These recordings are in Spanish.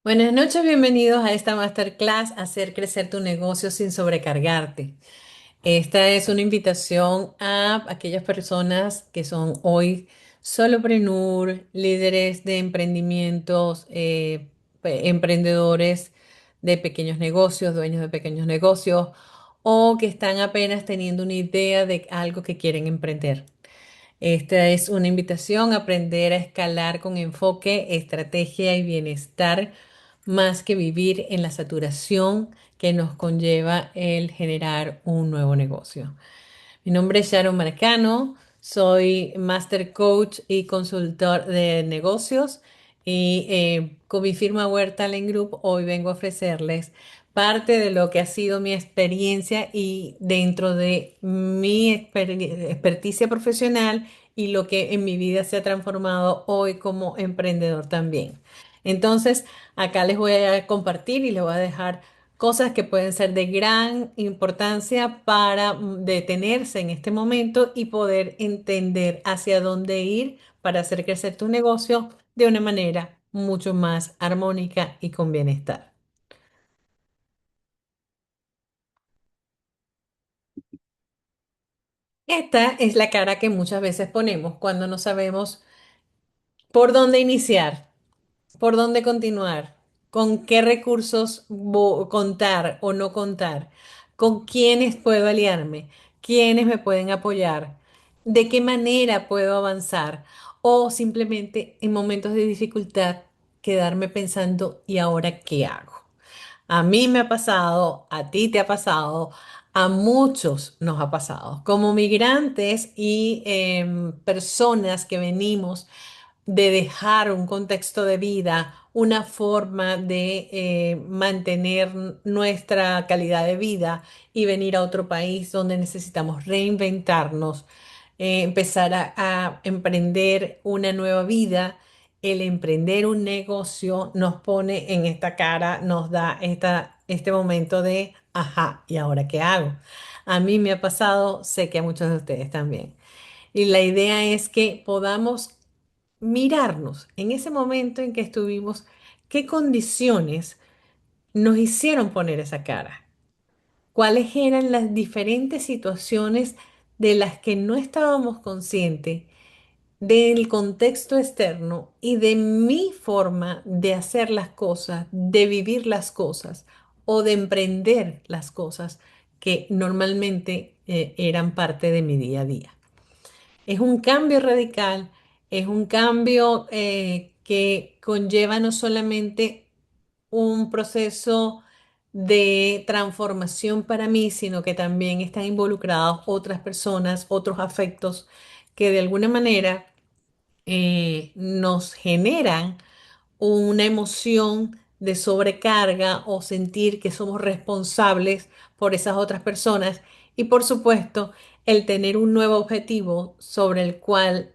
Buenas noches, bienvenidos a esta masterclass, Hacer crecer tu negocio sin sobrecargarte. Esta es una invitación a aquellas personas que son hoy solopreneur, líderes de emprendimientos, emprendedores de pequeños negocios, dueños de pequeños negocios o que están apenas teniendo una idea de algo que quieren emprender. Esta es una invitación a aprender a escalar con enfoque, estrategia y bienestar, más que vivir en la saturación que nos conlleva el generar un nuevo negocio. Mi nombre es Sharon Marcano, soy Master Coach y consultor de negocios y con mi firma Wear Talent Group hoy vengo a ofrecerles parte de lo que ha sido mi experiencia y dentro de mi experticia profesional y lo que en mi vida se ha transformado hoy como emprendedor también. Entonces, acá les voy a compartir y les voy a dejar cosas que pueden ser de gran importancia para detenerse en este momento y poder entender hacia dónde ir para hacer crecer tu negocio de una manera mucho más armónica y con bienestar. Esta es la cara que muchas veces ponemos cuando no sabemos por dónde iniciar. ¿Por dónde continuar? ¿Con qué recursos contar o no contar? ¿Con quiénes puedo aliarme? ¿Quiénes me pueden apoyar? ¿De qué manera puedo avanzar? O simplemente en momentos de dificultad quedarme pensando, ¿y ahora qué hago? A mí me ha pasado, a ti te ha pasado, a muchos nos ha pasado. Como migrantes y personas que venimos de dejar un contexto de vida, una forma de mantener nuestra calidad de vida y venir a otro país donde necesitamos reinventarnos, empezar a emprender una nueva vida. El emprender un negocio nos pone en esta cara, nos da este momento de, ajá, ¿y ahora qué hago? A mí me ha pasado, sé que a muchos de ustedes también. Y la idea es que podamos mirarnos en ese momento en que estuvimos, qué condiciones nos hicieron poner esa cara, cuáles eran las diferentes situaciones de las que no estábamos conscientes del contexto externo y de mi forma de hacer las cosas, de vivir las cosas o de emprender las cosas que normalmente eran parte de mi día a día. Es un cambio radical, es un cambio que conlleva no solamente un proceso de transformación para mí, sino que también están involucradas otras personas, otros afectos que de alguna manera nos generan una emoción de sobrecarga o sentir que somos responsables por esas otras personas y por supuesto el tener un nuevo objetivo sobre el cual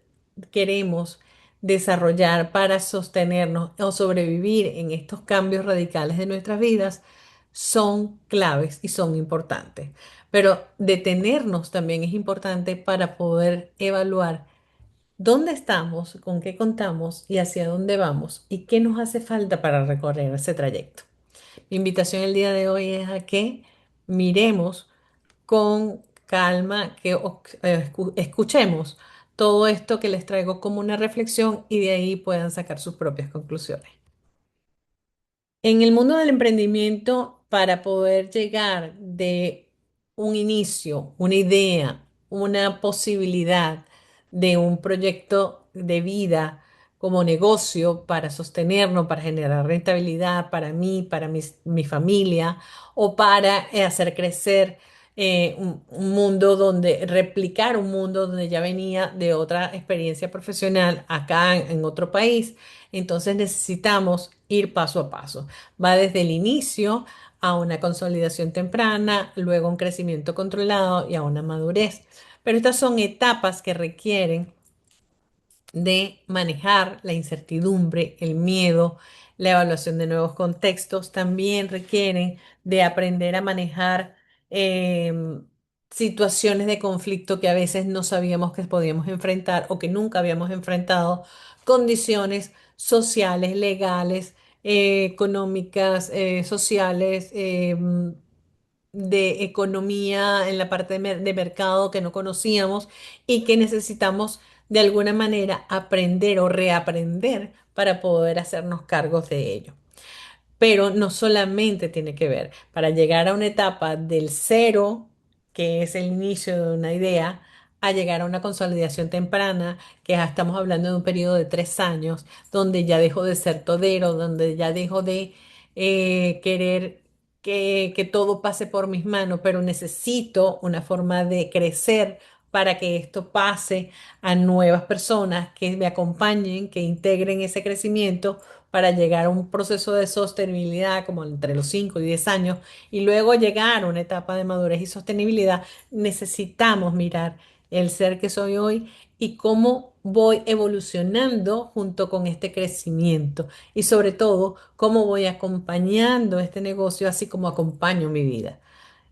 queremos desarrollar para sostenernos o sobrevivir en estos cambios radicales de nuestras vidas son claves y son importantes. Pero detenernos también es importante para poder evaluar dónde estamos, con qué contamos y hacia dónde vamos y qué nos hace falta para recorrer ese trayecto. Mi invitación el día de hoy es a que miremos con calma, que escuchemos todo esto que les traigo como una reflexión y de ahí puedan sacar sus propias conclusiones. En el mundo del emprendimiento, para poder llegar de un inicio, una idea, una posibilidad de un proyecto de vida como negocio para sostenernos, para generar rentabilidad para mí, para mi familia o para hacer crecer un mundo donde, replicar un mundo donde ya venía de otra experiencia profesional acá en otro país. Entonces necesitamos ir paso a paso. Va desde el inicio a una consolidación temprana, luego un crecimiento controlado y a una madurez. Pero estas son etapas que requieren de manejar la incertidumbre, el miedo, la evaluación de nuevos contextos. También requieren de aprender a manejar situaciones de conflicto que a veces no sabíamos que podíamos enfrentar o que nunca habíamos enfrentado, condiciones sociales, legales, económicas, sociales, de economía en la parte de mercado que no conocíamos y que necesitamos de alguna manera aprender o reaprender para poder hacernos cargos de ello. Pero no solamente tiene que ver, para llegar a una etapa del cero, que es el inicio de una idea, a llegar a una consolidación temprana, que ya estamos hablando de un periodo de 3 años, donde ya dejo de ser todero, donde ya dejo de querer que todo pase por mis manos, pero necesito una forma de crecer para que esto pase a nuevas personas que me acompañen, que integren ese crecimiento para llegar a un proceso de sostenibilidad como entre los 5 y 10 años y luego llegar a una etapa de madurez y sostenibilidad, necesitamos mirar el ser que soy hoy y cómo voy evolucionando junto con este crecimiento y sobre todo cómo voy acompañando este negocio así como acompaño mi vida.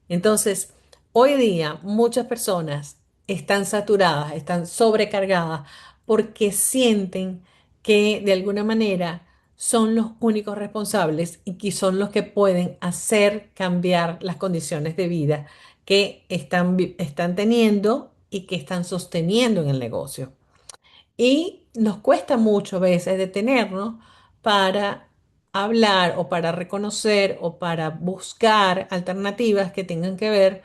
Entonces, hoy día muchas personas están saturadas, están sobrecargadas porque sienten que de alguna manera son los únicos responsables y que son los que pueden hacer cambiar las condiciones de vida que están teniendo y que están sosteniendo en el negocio. Y nos cuesta mucho a veces detenernos para hablar o para reconocer o para buscar alternativas que tengan que ver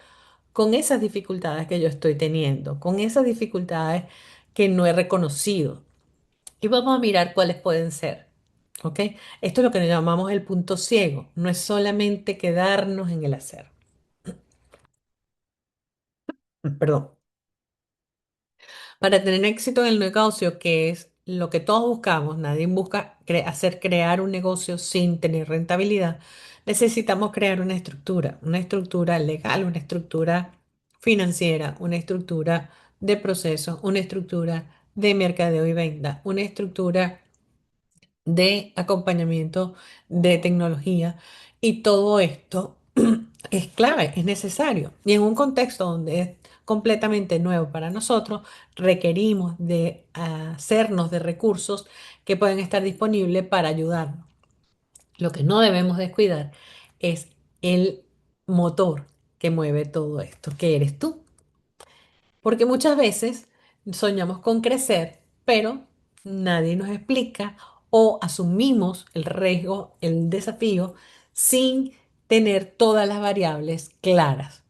con esas dificultades que yo estoy teniendo, con esas dificultades que no he reconocido. Y vamos a mirar cuáles pueden ser. ¿Ok? Esto es lo que llamamos el punto ciego. No es solamente quedarnos en el hacer. Perdón. Para tener éxito en el negocio, que es lo que todos buscamos, nadie busca hacer crear un negocio sin tener rentabilidad, necesitamos crear una estructura legal, una estructura financiera, una estructura de proceso, una estructura de mercadeo y venta, una estructura de acompañamiento de tecnología y todo esto es clave, es necesario. Y en un contexto donde es completamente nuevo para nosotros, requerimos de hacernos de recursos que pueden estar disponibles para ayudarnos. Lo que no debemos descuidar es el motor que mueve todo esto, que eres tú. Porque muchas veces soñamos con crecer, pero nadie nos explica o asumimos el riesgo, el desafío, sin tener todas las variables claras.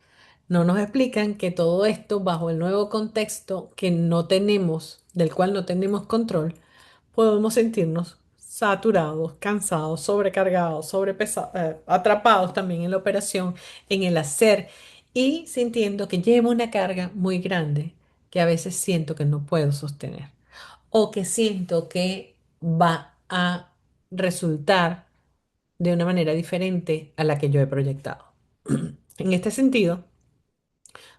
No nos explican que todo esto bajo el nuevo contexto que no tenemos, del cual no tenemos control, podemos sentirnos saturados, cansados, sobrecargados, atrapados también en la operación, en el hacer y sintiendo que llevo una carga muy grande que a veces siento que no puedo sostener o que siento que va a resultar de una manera diferente a la que yo he proyectado. En este sentido,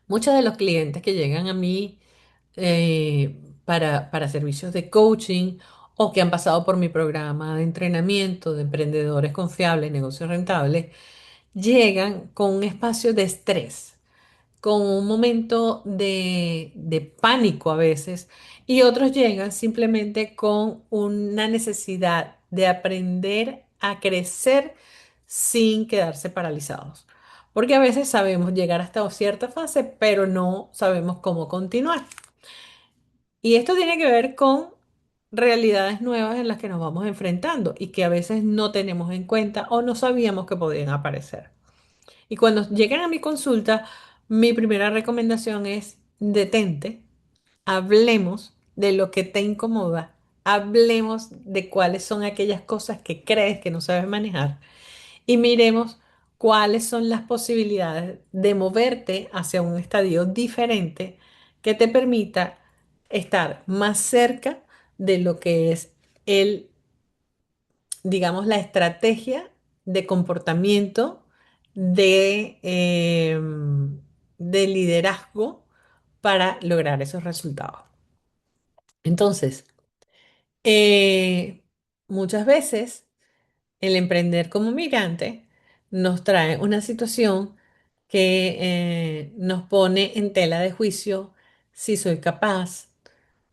muchos de los clientes que llegan a mí para servicios de coaching o que han pasado por mi programa de entrenamiento de emprendedores confiables, negocios rentables, llegan con un espacio de estrés, con un momento de pánico a veces, y otros llegan simplemente con una necesidad de aprender a crecer sin quedarse paralizados. Porque a veces sabemos llegar hasta cierta fase, pero no sabemos cómo continuar. Y esto tiene que ver con realidades nuevas en las que nos vamos enfrentando y que a veces no tenemos en cuenta o no sabíamos que podían aparecer. Y cuando lleguen a mi consulta, mi primera recomendación es detente, hablemos de lo que te incomoda, hablemos de cuáles son aquellas cosas que crees que no sabes manejar y miremos cuáles son las posibilidades de moverte hacia un estadio diferente que te permita estar más cerca de lo que es el, digamos, la estrategia de comportamiento de liderazgo para lograr esos resultados. Entonces, muchas veces el emprender como migrante nos trae una situación que nos pone en tela de juicio si soy capaz,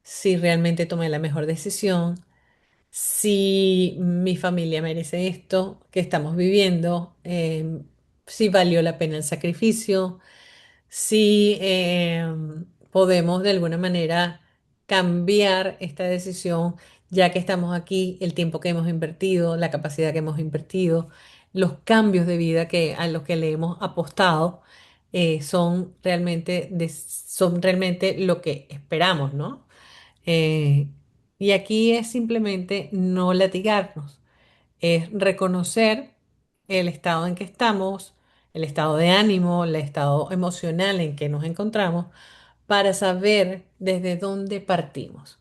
si realmente tomé la mejor decisión, si mi familia merece esto que estamos viviendo, si valió la pena el sacrificio, si podemos de alguna manera cambiar esta decisión, ya que estamos aquí, el tiempo que hemos invertido, la capacidad que hemos invertido, los cambios de vida a los que le hemos apostado, son realmente lo que esperamos, ¿no? Eh, y aquí es simplemente no latigarnos, es reconocer el estado en que estamos, el estado de ánimo, el estado emocional en que nos encontramos, para saber desde dónde partimos.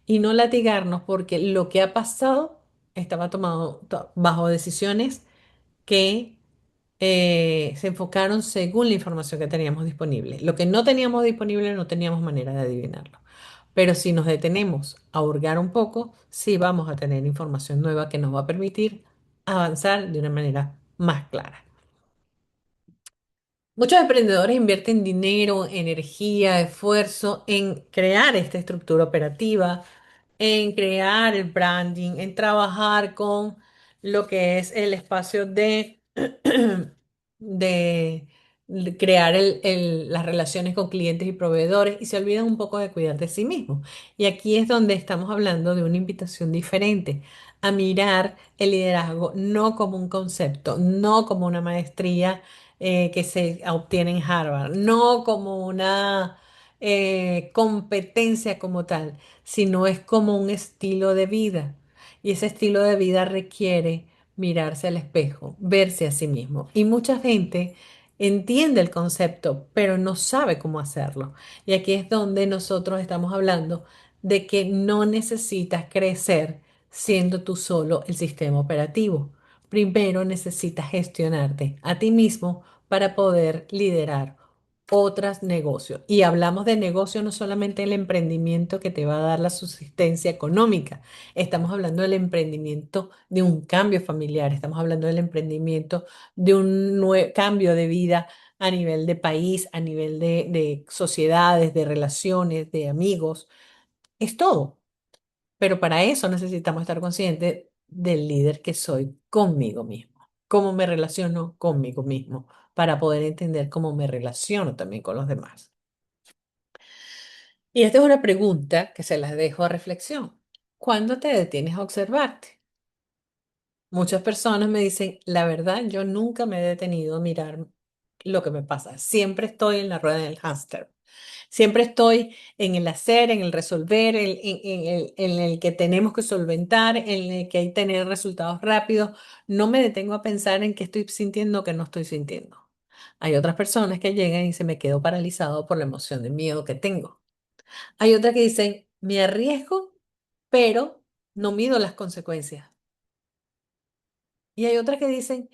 Y no latigarnos porque lo que ha pasado estaba tomado bajo decisiones que se enfocaron según la información que teníamos disponible. Lo que no teníamos disponible no teníamos manera de adivinarlo. Pero si nos detenemos a hurgar un poco, sí vamos a tener información nueva que nos va a permitir avanzar de una manera más clara. Muchos emprendedores invierten dinero, energía, esfuerzo en crear esta estructura operativa, en crear el branding, en trabajar con lo que es el espacio de, de crear las relaciones con clientes y proveedores y se olvidan un poco de cuidar de sí mismos. Y aquí es donde estamos hablando de una invitación diferente a mirar el liderazgo no como un concepto, no como una maestría que se obtiene en Harvard, no como una competencia como tal, sino es como un estilo de vida. Y ese estilo de vida requiere mirarse al espejo, verse a sí mismo. Y mucha gente entiende el concepto, pero no sabe cómo hacerlo. Y aquí es donde nosotros estamos hablando de que no necesitas crecer siendo tú solo el sistema operativo. Primero necesitas gestionarte a ti mismo para poder liderar otros negocios. Y hablamos de negocio no solamente el emprendimiento que te va a dar la subsistencia económica, estamos hablando del emprendimiento de un cambio familiar, estamos hablando del emprendimiento de un cambio de vida a nivel de país, a nivel de sociedades, de relaciones, de amigos, es todo. Pero para eso necesitamos estar conscientes del líder que soy conmigo mismo, cómo me relaciono conmigo mismo, para poder entender cómo me relaciono también con los demás. Y esta es una pregunta que se las dejo a reflexión. ¿Cuándo te detienes a observarte? Muchas personas me dicen, la verdad, yo nunca me he detenido a mirar lo que me pasa. Siempre estoy en la rueda del hámster. Siempre estoy en el hacer, en el resolver, en el que tenemos que solventar, en el que hay que tener resultados rápidos. No me detengo a pensar en qué estoy sintiendo o qué no estoy sintiendo. Hay otras personas que llegan y se me quedo paralizado por la emoción de miedo que tengo. Hay otras que dicen, me arriesgo, pero no mido las consecuencias. Y hay otras que dicen,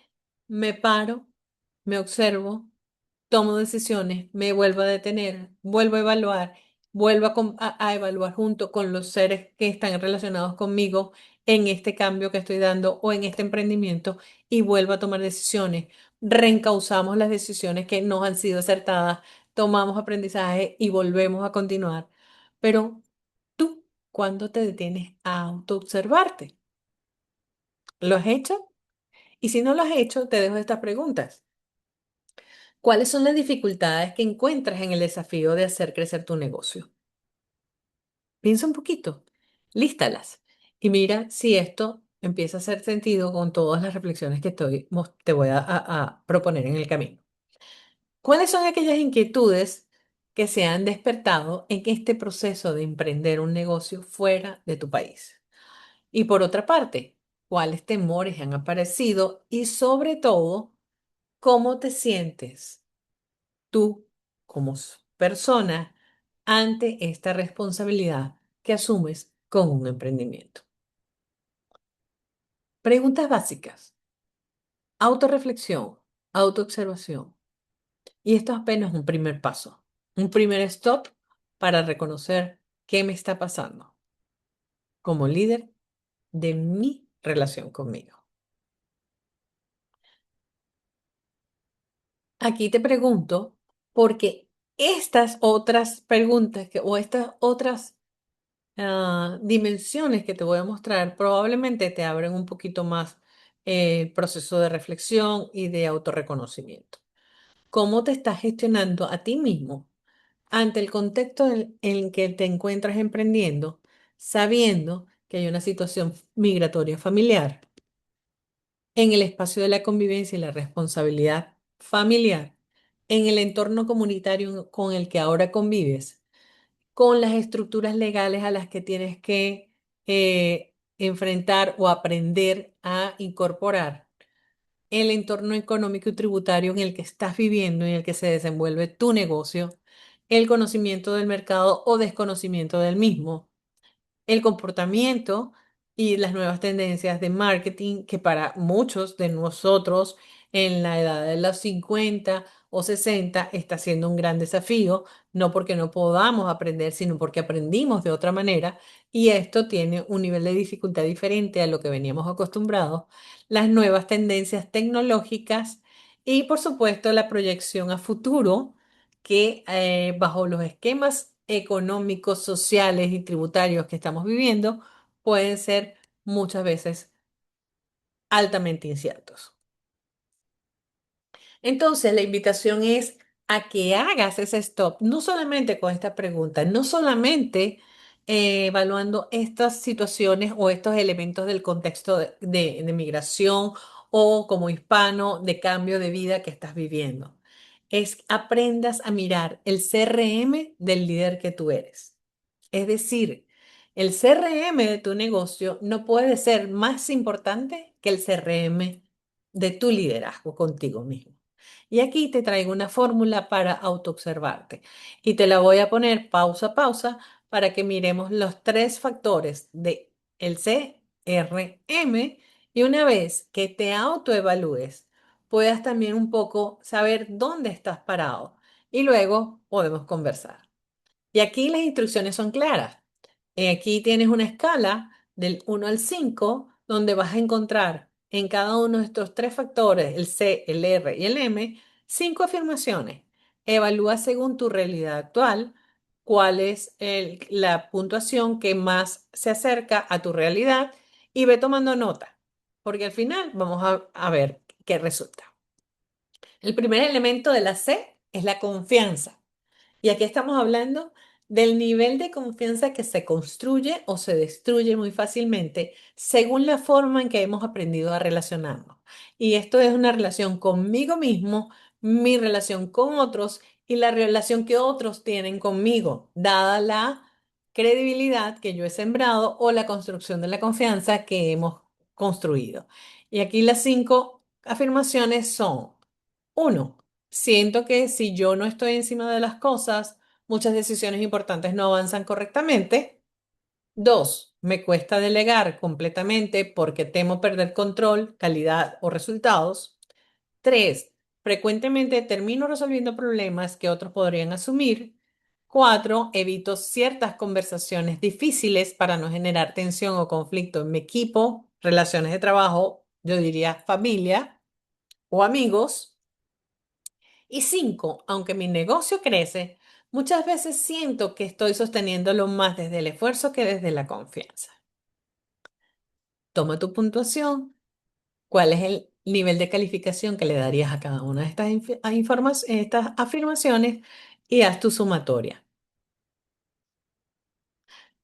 me paro, me observo, tomo decisiones, me vuelvo a detener, vuelvo a evaluar, vuelvo a evaluar junto con los seres que están relacionados conmigo en este cambio que estoy dando o en este emprendimiento y vuelvo a tomar decisiones. Reencauzamos las decisiones que no han sido acertadas, tomamos aprendizaje y volvemos a continuar. Pero tú, ¿cuándo te detienes a autoobservarte? ¿Lo has hecho? Y si no lo has hecho, te dejo estas preguntas. ¿Cuáles son las dificultades que encuentras en el desafío de hacer crecer tu negocio? Piensa un poquito, lístalas y mira si esto empieza a hacer sentido con todas las reflexiones que te voy a proponer en el camino. ¿Cuáles son aquellas inquietudes que se han despertado en este proceso de emprender un negocio fuera de tu país? Y por otra parte, ¿cuáles temores han aparecido? Y sobre todo, ¿cómo te sientes tú como persona ante esta responsabilidad que asumes con un emprendimiento? Preguntas básicas, autorreflexión, autoobservación. Y esto es apenas un primer paso, un primer stop para reconocer qué me está pasando como líder de mi relación conmigo. Aquí te pregunto, porque estas otras preguntas o estas otras dimensiones que te voy a mostrar probablemente te abren un poquito más el proceso de reflexión y de autorreconocimiento. ¿Cómo te estás gestionando a ti mismo ante el contexto en el que te encuentras emprendiendo, sabiendo que hay una situación migratoria familiar en el espacio de la convivencia y la responsabilidad familiar, en el entorno comunitario con el que ahora convives, con las estructuras legales a las que tienes que enfrentar o aprender a incorporar, el entorno económico y tributario en el que estás viviendo, en el que se desenvuelve tu negocio, el conocimiento del mercado o desconocimiento del mismo, el comportamiento y las nuevas tendencias de marketing que para muchos de nosotros en la edad de los 50 o 60 está siendo un gran desafío, no porque no podamos aprender, sino porque aprendimos de otra manera y esto tiene un nivel de dificultad diferente a lo que veníamos acostumbrados, las nuevas tendencias tecnológicas y por supuesto la proyección a futuro que bajo los esquemas económicos, sociales y tributarios que estamos viviendo pueden ser muchas veces altamente inciertos. Entonces, la invitación es a que hagas ese stop, no solamente con esta pregunta, no solamente evaluando estas situaciones o estos elementos del contexto de migración o como hispano de cambio de vida que estás viviendo. Es aprendas a mirar el CRM del líder que tú eres. Es decir, el CRM de tu negocio no puede ser más importante que el CRM de tu liderazgo contigo mismo. Y aquí te traigo una fórmula para autoobservarte y te la voy a poner pausa a pausa para que miremos los tres factores de el CRM y una vez que te autoevalúes, puedas también un poco saber dónde estás parado y luego podemos conversar. Y aquí las instrucciones son claras. Aquí tienes una escala del 1 al 5 donde vas a encontrar en cada uno de estos tres factores, el C, el R y el M, 5 afirmaciones. Evalúa según tu realidad actual cuál es la puntuación que más se acerca a tu realidad y ve tomando nota, porque al final vamos a ver qué resulta. El primer elemento de la C es la confianza. Y aquí estamos hablando del nivel de confianza que se construye o se destruye muy fácilmente según la forma en que hemos aprendido a relacionarnos. Y esto es una relación conmigo mismo, mi relación con otros y la relación que otros tienen conmigo, dada la credibilidad que yo he sembrado o la construcción de la confianza que hemos construido. Y aquí las 5 afirmaciones son: uno, siento que si yo no estoy encima de las cosas, muchas decisiones importantes no avanzan correctamente. Dos, me cuesta delegar completamente porque temo perder control, calidad o resultados. Tres, frecuentemente termino resolviendo problemas que otros podrían asumir. Cuatro, evito ciertas conversaciones difíciles para no generar tensión o conflicto en mi equipo, relaciones de trabajo, yo diría familia o amigos. Y cinco, aunque mi negocio crece, muchas veces siento que estoy sosteniéndolo más desde el esfuerzo que desde la confianza. Toma tu puntuación. ¿Cuál es el nivel de calificación que le darías a cada una de estas, estas afirmaciones? Y haz tu sumatoria.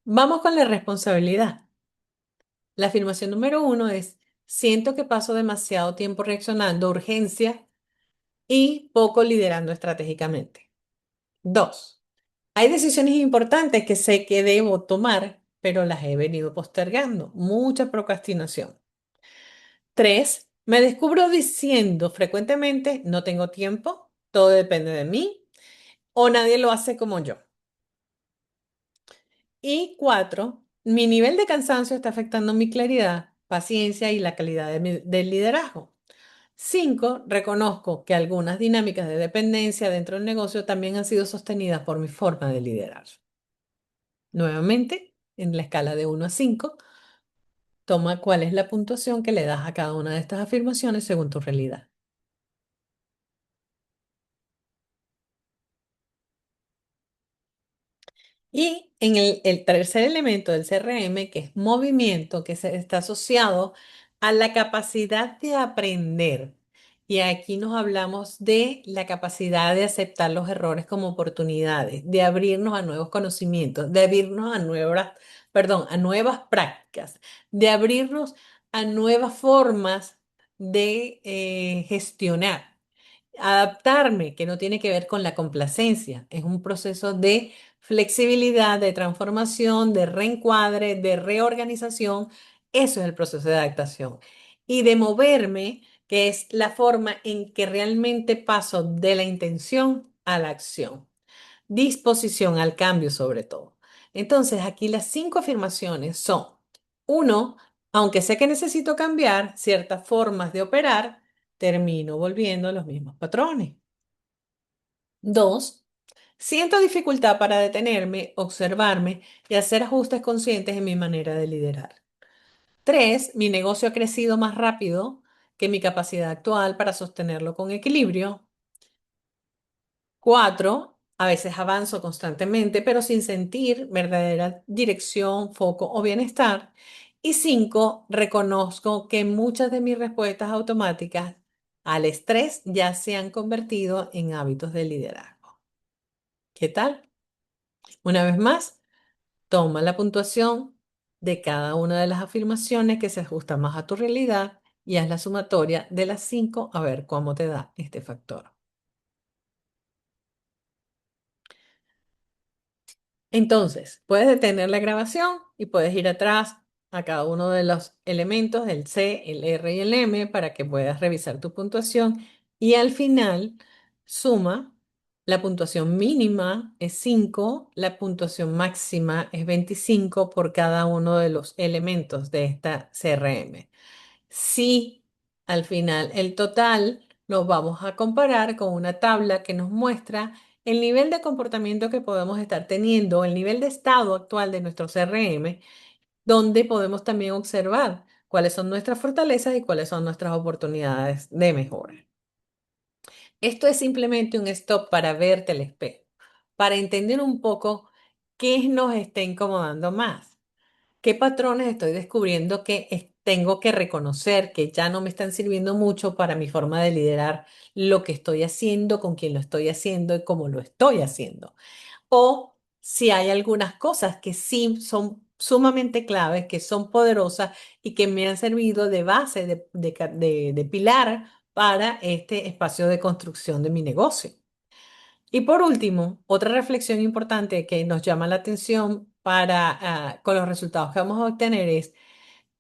Vamos con la responsabilidad. La afirmación número 1 es: siento que paso demasiado tiempo reaccionando a urgencias y poco liderando estratégicamente. Dos, hay decisiones importantes que sé que debo tomar, pero las he venido postergando. Mucha procrastinación. Tres, me descubro diciendo frecuentemente, no tengo tiempo, todo depende de mí o nadie lo hace como yo. Y cuatro, mi nivel de cansancio está afectando mi claridad, paciencia y la calidad del liderazgo. Cinco, reconozco que algunas dinámicas de dependencia dentro del negocio también han sido sostenidas por mi forma de liderar. Nuevamente, en la escala de 1 a 5, toma cuál es la puntuación que le das a cada una de estas afirmaciones según tu realidad. Y en el tercer elemento del CRM, que es movimiento, está asociado a la capacidad de aprender. Y aquí nos hablamos de la capacidad de aceptar los errores como oportunidades, de abrirnos a nuevos conocimientos, de abrirnos a a nuevas prácticas, de abrirnos a nuevas formas de gestionar. Adaptarme, que no tiene que ver con la complacencia, es un proceso de flexibilidad, de transformación, de reencuadre, de reorganización. Eso es el proceso de adaptación. Y de moverme, que es la forma en que realmente paso de la intención a la acción. Disposición al cambio sobre todo. Entonces, aquí las 5 afirmaciones son, uno, aunque sé que necesito cambiar ciertas formas de operar, termino volviendo a los mismos patrones. Dos, siento dificultad para detenerme, observarme y hacer ajustes conscientes en mi manera de liderar. Tres, mi negocio ha crecido más rápido que mi capacidad actual para sostenerlo con equilibrio. Cuatro, a veces avanzo constantemente, pero sin sentir verdadera dirección, foco o bienestar. Y cinco, reconozco que muchas de mis respuestas automáticas al estrés ya se han convertido en hábitos de liderazgo. ¿Qué tal? Una vez más, toma la puntuación de cada una de las afirmaciones que se ajusta más a tu realidad y haz la sumatoria de las 5 a ver cómo te da este factor. Entonces, puedes detener la grabación y puedes ir atrás a cada uno de los elementos, el C, el R y el M, para que puedas revisar tu puntuación. Y al final, suma, la puntuación mínima es 5, la puntuación máxima es 25 por cada uno de los elementos de esta CRM. Si al final el total lo vamos a comparar con una tabla que nos muestra el nivel de comportamiento que podemos estar teniendo, el nivel de estado actual de nuestro CRM, donde podemos también observar cuáles son nuestras fortalezas y cuáles son nuestras oportunidades de mejora. Esto es simplemente un stop para verte al espejo, para entender un poco qué nos está incomodando más. ¿Qué patrones estoy descubriendo que tengo que reconocer que ya no me están sirviendo mucho para mi forma de liderar lo que estoy haciendo, con quién lo estoy haciendo y cómo lo estoy haciendo? O si hay algunas cosas que sí son sumamente claves, que son poderosas y que me han servido de base, de pilar para este espacio de construcción de mi negocio. Y por último, otra reflexión importante que nos llama la atención con los resultados que vamos a obtener es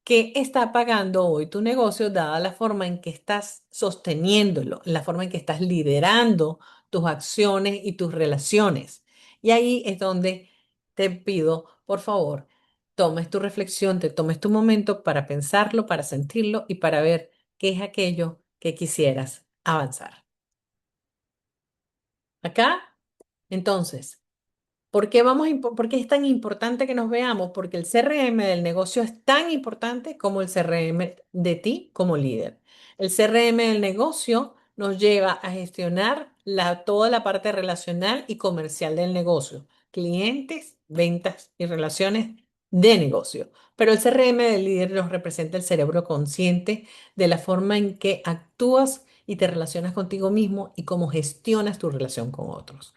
qué está pagando hoy tu negocio dada la forma en que estás sosteniéndolo, la forma en que estás liderando tus acciones y tus relaciones. Y ahí es donde te pido, por favor, tomes tu reflexión, te tomes tu momento para pensarlo, para sentirlo y para ver qué es aquello que quisieras avanzar. Acá, entonces. ¿Por qué es tan importante que nos veamos? Porque el CRM del negocio es tan importante como el CRM de ti como líder. El CRM del negocio nos lleva a gestionar toda la parte relacional y comercial del negocio, clientes, ventas y relaciones de negocio. Pero el CRM del líder nos representa el cerebro consciente de la forma en que actúas y te relacionas contigo mismo y cómo gestionas tu relación con otros.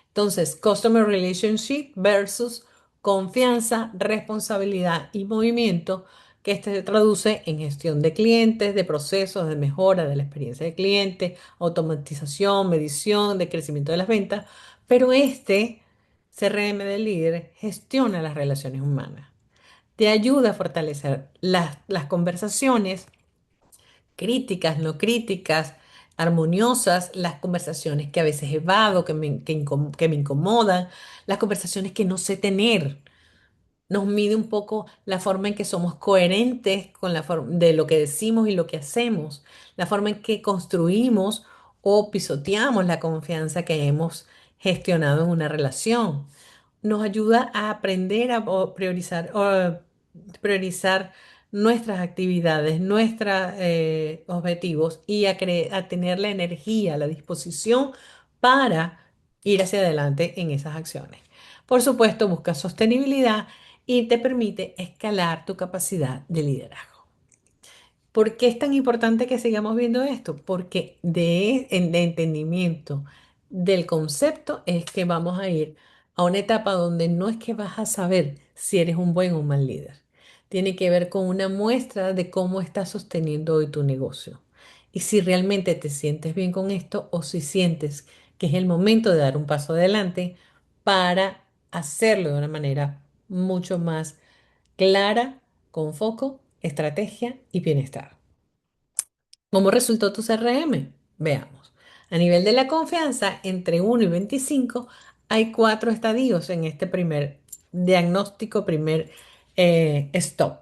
Entonces, Customer Relationship versus confianza, responsabilidad y movimiento, que este se traduce en gestión de clientes, de procesos, de mejora de la experiencia de cliente, automatización, medición, de crecimiento de las ventas. Pero este CRM del líder gestiona las relaciones humanas. Te ayuda a fortalecer las conversaciones críticas, no críticas, armoniosas, las conversaciones que a veces evado, que me incomodan, las conversaciones que no sé tener. Nos mide un poco la forma en que somos coherentes con la forma de lo que decimos y lo que hacemos, la forma en que construimos o pisoteamos la confianza que hemos gestionado en una relación. Nos ayuda a aprender a priorizar nuestras actividades, nuestros objetivos y a tener la energía, la disposición para ir hacia adelante en esas acciones. Por supuesto, busca sostenibilidad y te permite escalar tu capacidad de liderazgo. ¿Por qué es tan importante que sigamos viendo esto? Porque de entendimiento del concepto es que vamos a ir a una etapa donde no es que vas a saber si eres un buen o un mal líder. Tiene que ver con una muestra de cómo estás sosteniendo hoy tu negocio. Y si realmente te sientes bien con esto o si sientes que es el momento de dar un paso adelante para hacerlo de una manera mucho más clara, con foco, estrategia y bienestar. ¿Cómo resultó tu CRM? Veamos. A nivel de la confianza, entre 1 y 25, hay 4 estadios en este primer diagnóstico, primer stop.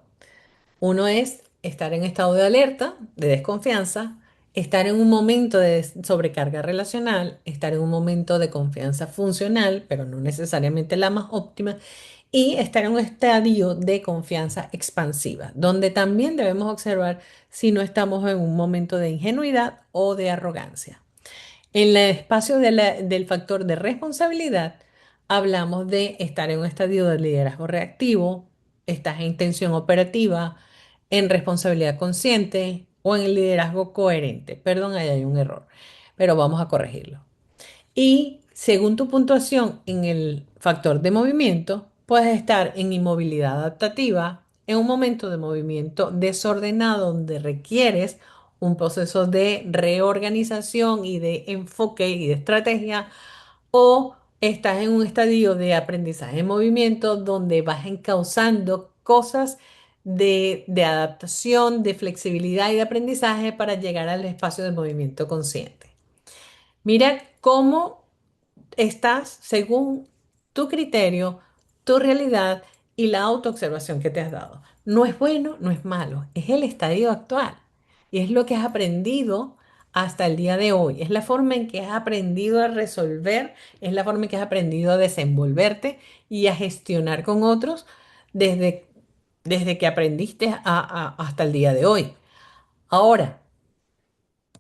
Uno es estar en estado de alerta, de desconfianza, estar en un momento de sobrecarga relacional, estar en un momento de confianza funcional, pero no necesariamente la más óptima, y estar en un estadio de confianza expansiva, donde también debemos observar si no estamos en un momento de ingenuidad o de arrogancia. En el espacio del factor de responsabilidad, hablamos de estar en un estadio de liderazgo reactivo, estás en tensión operativa, en responsabilidad consciente o en el liderazgo coherente. Perdón, ahí hay un error, pero vamos a corregirlo. Y según tu puntuación en el factor de movimiento, puedes estar en inmovilidad adaptativa, en un momento de movimiento desordenado donde requieres un proceso de reorganización y de enfoque y de estrategia, o estás en un estadio de aprendizaje en movimiento donde vas encauzando cosas de adaptación, de flexibilidad y de aprendizaje para llegar al espacio de movimiento consciente. Mira cómo estás según tu criterio, tu realidad y la autoobservación que te has dado. No es bueno, no es malo, es el estadio actual y es lo que has aprendido hasta el día de hoy. Es la forma en que has aprendido a resolver, es la forma en que has aprendido a desenvolverte y a gestionar con otros desde, desde que aprendiste hasta el día de hoy. Ahora,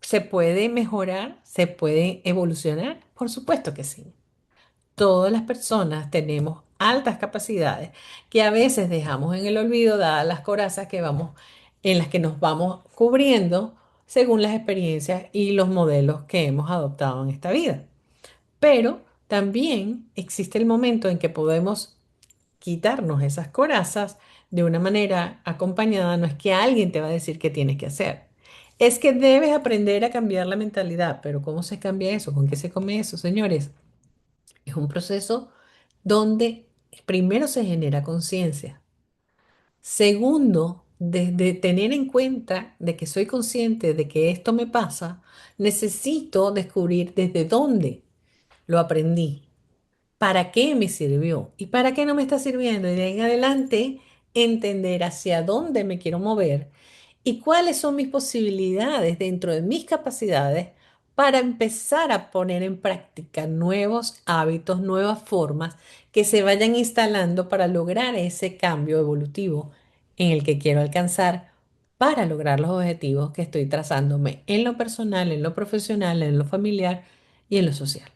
¿se puede mejorar? ¿Se puede evolucionar? Por supuesto que sí. Todas las personas tenemos altas capacidades que a veces dejamos en el olvido dadas las corazas que vamos, en las que nos vamos cubriendo según las experiencias y los modelos que hemos adoptado en esta vida. Pero también existe el momento en que podemos quitarnos esas corazas de una manera acompañada. No es que alguien te va a decir qué tienes que hacer. Es que debes aprender a cambiar la mentalidad. Pero ¿cómo se cambia eso? ¿Con qué se come eso, señores? Es un proceso donde primero se genera conciencia. Segundo, desde tener en cuenta de que soy consciente de que esto me pasa, necesito descubrir desde dónde lo aprendí. ¿Para qué me sirvió? ¿Y para qué no me está sirviendo? Y de ahí en adelante, entender hacia dónde me quiero mover y cuáles son mis posibilidades dentro de mis capacidades para empezar a poner en práctica nuevos hábitos, nuevas formas que se vayan instalando para lograr ese cambio evolutivo en el que quiero alcanzar para lograr los objetivos que estoy trazándome en lo personal, en lo profesional, en lo familiar y en lo social.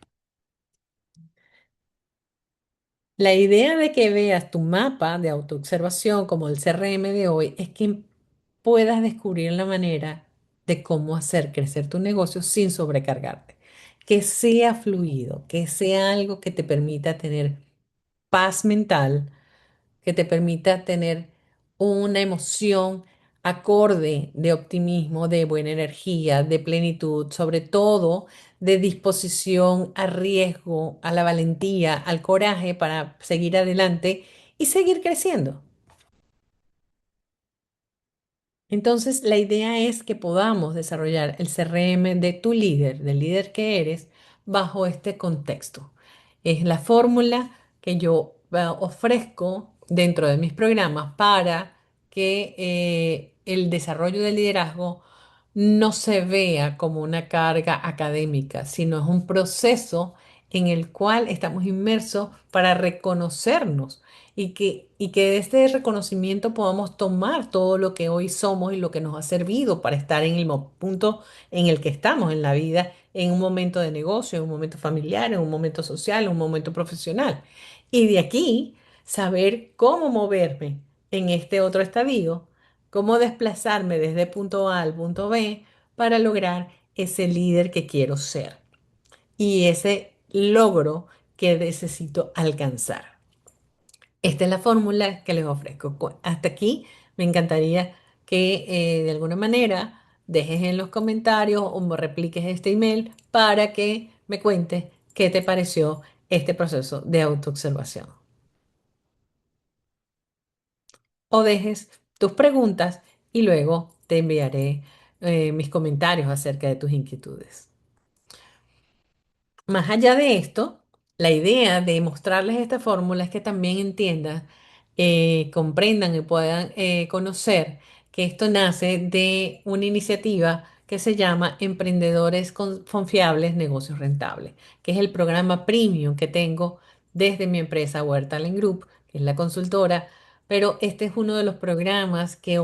La idea de que veas tu mapa de autoobservación como el CRM de hoy es que puedas descubrir la manera de cómo hacer crecer tu negocio sin sobrecargarte. Que sea fluido, que sea algo que te permita tener paz mental, que te permita tener una emoción acorde de optimismo, de buena energía, de plenitud, sobre todo de disposición a riesgo, a la valentía, al coraje para seguir adelante y seguir creciendo. Entonces, la idea es que podamos desarrollar el CRM de tu líder, del líder que eres, bajo este contexto. Es la fórmula que yo ofrezco dentro de mis programas para que el desarrollo del liderazgo no se vea como una carga académica, sino es un proceso en el cual estamos inmersos para reconocernos y que de este reconocimiento podamos tomar todo lo que hoy somos y lo que nos ha servido para estar en el punto en el que estamos en la vida, en un momento de negocio, en un momento familiar, en un momento social, en un momento profesional. Y de aquí, saber cómo moverme en este otro estadio, cómo desplazarme desde punto A al punto B para lograr ese líder que quiero ser y ese logro que necesito alcanzar. Esta es la fórmula que les ofrezco. Hasta aquí me encantaría que de alguna manera dejes en los comentarios o me repliques este email para que me cuentes qué te pareció este proceso de autoobservación. O dejes tus preguntas y luego te enviaré mis comentarios acerca de tus inquietudes. Más allá de esto, la idea de mostrarles esta fórmula es que también entiendan, comprendan y puedan conocer que esto nace de una iniciativa que se llama Emprendedores Confiables, Negocios Rentables, que es el programa premium que tengo desde mi empresa Huerta Talent Group, que es la consultora, pero este es uno de los programas que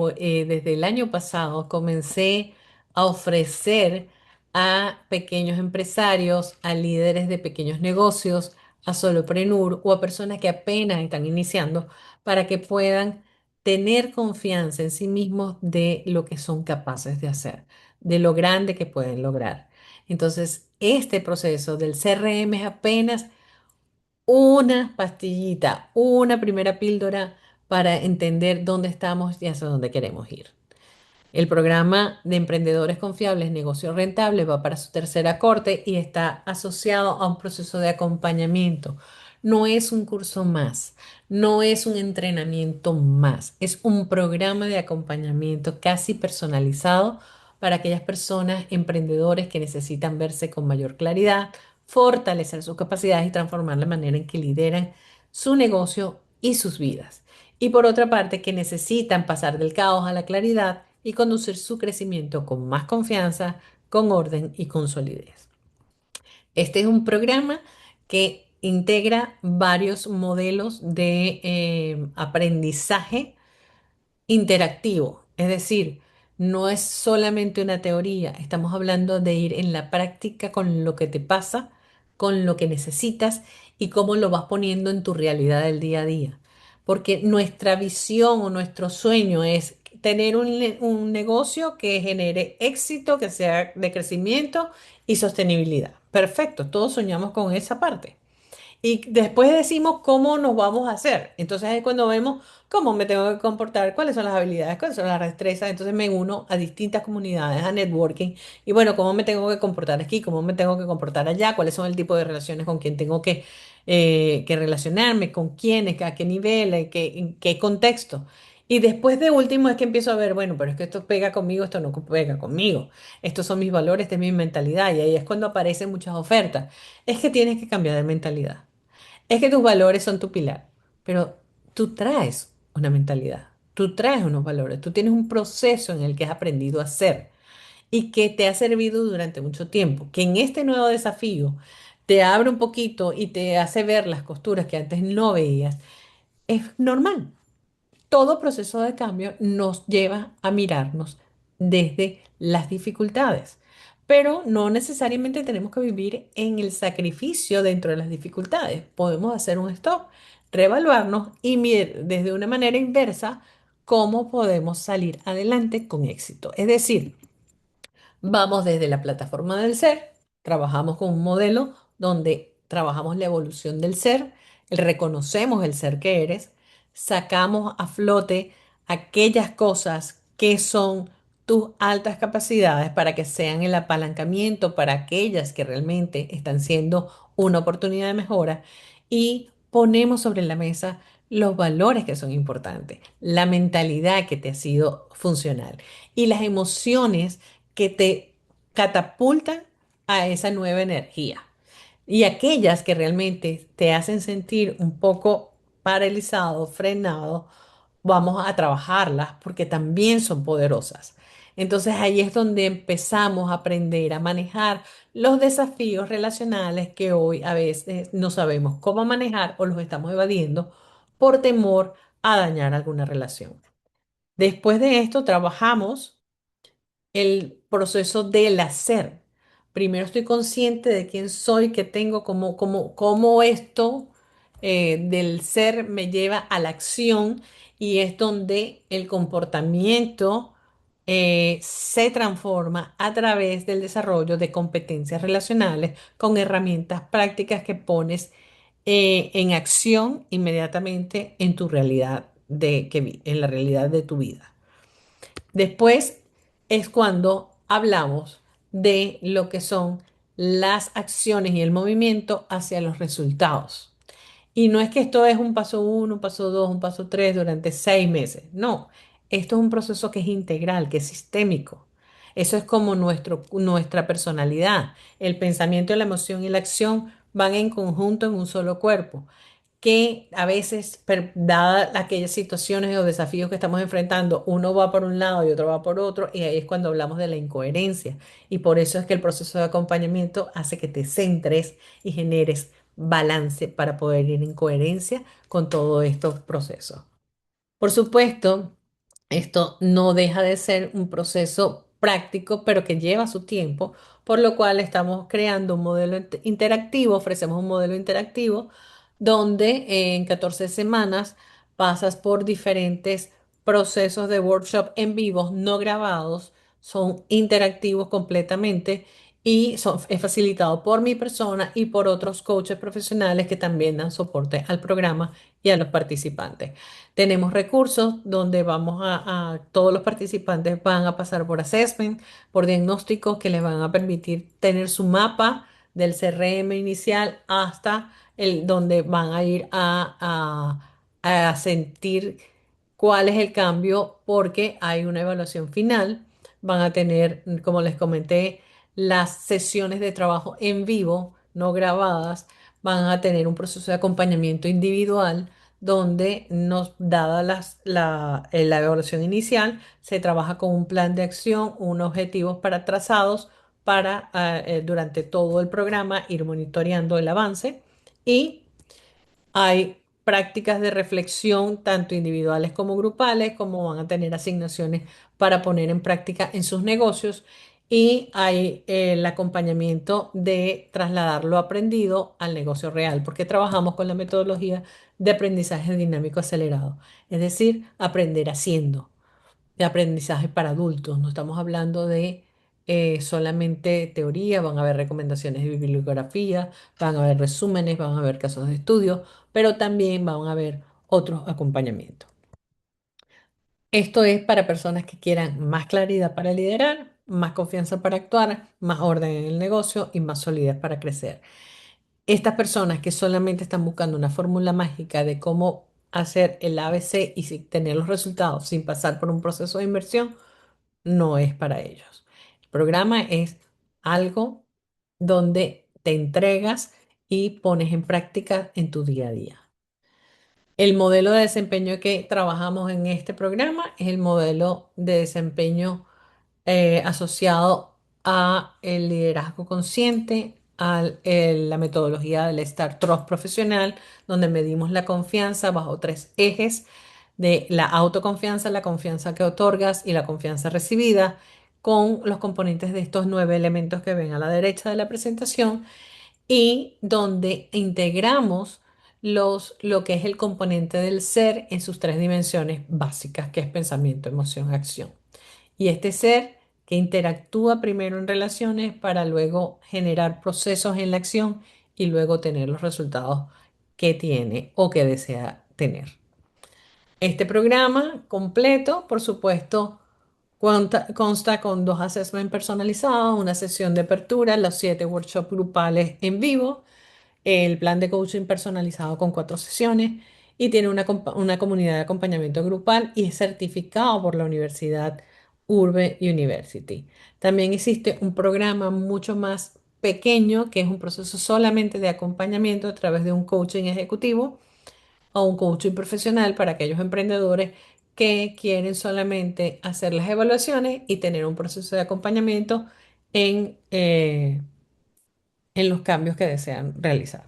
desde el año pasado comencé a ofrecer a pequeños empresarios, a líderes de pequeños negocios, a soloprenur o a personas que apenas están iniciando para que puedan tener confianza en sí mismos de lo que son capaces de hacer, de lo grande que pueden lograr. Entonces, este proceso del CRM es apenas una pastillita, una primera píldora para entender dónde estamos y hacia dónde queremos ir. El programa de Emprendedores Confiables, Negocio Rentable va para su tercera corte y está asociado a un proceso de acompañamiento. No es un curso más, no es un entrenamiento más, es un programa de acompañamiento casi personalizado para aquellas personas, emprendedores que necesitan verse con mayor claridad, fortalecer sus capacidades y transformar la manera en que lideran su negocio y sus vidas. Y por otra parte, que necesitan pasar del caos a la claridad y conducir su crecimiento con más confianza, con orden y con solidez. Este es un programa que integra varios modelos de aprendizaje interactivo, es decir, no es solamente una teoría, estamos hablando de ir en la práctica con lo que te pasa, con lo que necesitas y cómo lo vas poniendo en tu realidad del día a día. Porque nuestra visión o nuestro sueño es tener un negocio que genere éxito, que sea de crecimiento y sostenibilidad. Perfecto, todos soñamos con esa parte. Y después decimos cómo nos vamos a hacer. Entonces es cuando vemos cómo me tengo que comportar, cuáles son las habilidades, cuáles son las destrezas. Entonces me uno a distintas comunidades, a networking. Y bueno, cómo me tengo que comportar aquí, cómo me tengo que comportar allá, cuáles son el tipo de relaciones con quién tengo que relacionarme, con quiénes, a qué nivel, en qué contexto. Y después de último es que empiezo a ver, bueno, pero es que esto pega conmigo, esto no pega conmigo. Estos son mis valores, esta es mi mentalidad. Y ahí es cuando aparecen muchas ofertas. Es que tienes que cambiar de mentalidad. Es que tus valores son tu pilar, pero tú traes una mentalidad, tú traes unos valores, tú tienes un proceso en el que has aprendido a ser y que te ha servido durante mucho tiempo, que en este nuevo desafío te abre un poquito y te hace ver las costuras que antes no veías. Es normal. Todo proceso de cambio nos lleva a mirarnos desde las dificultades, pero no necesariamente tenemos que vivir en el sacrificio dentro de las dificultades. Podemos hacer un stop, reevaluarnos y ver desde una manera inversa cómo podemos salir adelante con éxito. Es decir, vamos desde la plataforma del ser, trabajamos con un modelo donde trabajamos la evolución del ser, reconocemos el ser que eres, sacamos a flote aquellas cosas que son tus altas capacidades para que sean el apalancamiento para aquellas que realmente están siendo una oportunidad de mejora y ponemos sobre la mesa los valores que son importantes, la mentalidad que te ha sido funcional y las emociones que te catapultan a esa nueva energía. Y aquellas que realmente te hacen sentir un poco paralizado, frenado, vamos a trabajarlas porque también son poderosas. Entonces ahí es donde empezamos a aprender a manejar los desafíos relacionales que hoy a veces no sabemos cómo manejar o los estamos evadiendo por temor a dañar alguna relación. Después de esto trabajamos el proceso del hacer. Primero estoy consciente de quién soy, qué tengo, cómo esto del ser me lleva a la acción y es donde el comportamiento se transforma a través del desarrollo de competencias relacionales con herramientas prácticas que pones en acción inmediatamente en tu realidad en la realidad de tu vida. Después es cuando hablamos de lo que son las acciones y el movimiento hacia los resultados. Y no es que esto es un paso uno, un paso dos, un paso tres durante 6 meses. No, esto es un proceso que es integral, que es sistémico. Eso es como nuestra personalidad. El pensamiento, la emoción y la acción van en conjunto en un solo cuerpo que a veces, dadas aquellas situaciones o desafíos que estamos enfrentando, uno va por un lado y otro va por otro, y ahí es cuando hablamos de la incoherencia. Y por eso es que el proceso de acompañamiento hace que te centres y generes balance para poder ir en coherencia con todos estos procesos. Por supuesto, esto no deja de ser un proceso práctico, pero que lleva su tiempo, por lo cual estamos creando un modelo interactivo, ofrecemos un modelo interactivo donde en 14 semanas pasas por diferentes procesos de workshop en vivo, no grabados, son interactivos completamente y es facilitado por mi persona y por otros coaches profesionales que también dan soporte al programa y a los participantes. Tenemos recursos donde todos los participantes van a pasar por assessment, por diagnósticos que les van a permitir tener su mapa del CRM inicial hasta donde van a ir a sentir cuál es el cambio porque hay una evaluación final. Van a tener, como les comenté, las sesiones de trabajo en vivo, no grabadas. Van a tener un proceso de acompañamiento individual donde dada la evaluación inicial, se trabaja con un plan de acción, unos objetivos para trazados para durante todo el programa ir monitoreando el avance y hay prácticas de reflexión, tanto individuales como grupales, como van a tener asignaciones para poner en práctica en sus negocios. Y hay el acompañamiento de trasladar lo aprendido al negocio real, porque trabajamos con la metodología de aprendizaje dinámico acelerado, es decir, aprender haciendo de aprendizaje para adultos. No estamos hablando de solamente teoría, van a haber recomendaciones de bibliografía, van a haber resúmenes, van a haber casos de estudio, pero también van a haber otros acompañamientos. Esto es para personas que quieran más claridad para liderar, más confianza para actuar, más orden en el negocio y más solidez para crecer. Estas personas que solamente están buscando una fórmula mágica de cómo hacer el ABC y tener los resultados sin pasar por un proceso de inversión, no es para ellos. El programa es algo donde te entregas y pones en práctica en tu día a día. El modelo de desempeño que trabajamos en este programa es el modelo de desempeño asociado a el liderazgo consciente, a la metodología del Star Trust profesional, donde medimos la confianza bajo tres ejes de la autoconfianza, la confianza que otorgas y la confianza recibida, con los componentes de estos 9 elementos que ven a la derecha de la presentación y donde integramos lo que es el componente del ser en sus tres dimensiones básicas, que es pensamiento, emoción, acción. Y este ser que interactúa primero en relaciones para luego generar procesos en la acción y luego tener los resultados que tiene o que desea tener. Este programa completo, por supuesto, consta con 2 assessments personalizados, una sesión de apertura, los 7 workshops grupales en vivo, el plan de coaching personalizado con 4 sesiones y tiene una comunidad de acompañamiento grupal y es certificado por la Universidad Urbe University. También existe un programa mucho más pequeño que es un proceso solamente de acompañamiento a través de un coaching ejecutivo o un coaching profesional para aquellos emprendedores que quieren solamente hacer las evaluaciones y tener un proceso de acompañamiento en los cambios que desean realizar.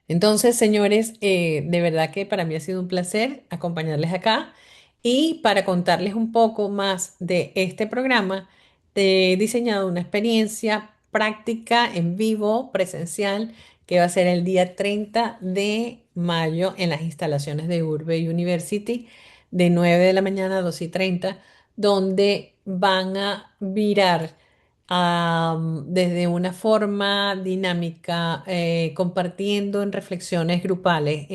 Entonces, señores, de verdad que para mí ha sido un placer acompañarles acá y para contarles un poco más de este programa, he diseñado una experiencia práctica en vivo, presencial, que va a ser el día 30 de mayo en las instalaciones de Urbe University de 9 de la mañana a 2:30, donde van a virar desde una forma dinámica, compartiendo en reflexiones grupales,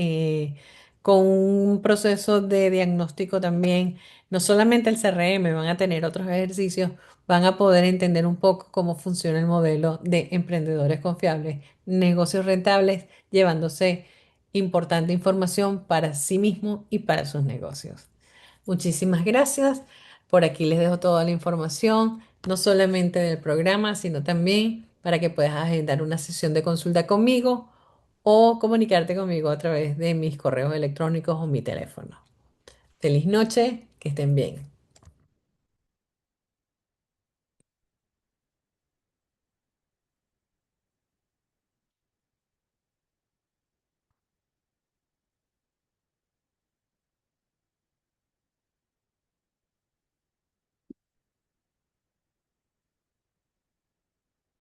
con un proceso de diagnóstico también. No solamente el CRM, van a tener otros ejercicios, van a poder entender un poco cómo funciona el modelo de emprendedores confiables, negocios rentables, llevándose importante información para sí mismo y para sus negocios. Muchísimas gracias. Por aquí les dejo toda la información, no solamente del programa, sino también para que puedas agendar una sesión de consulta conmigo o comunicarte conmigo a través de mis correos electrónicos o mi teléfono. Feliz noche, que estén bien.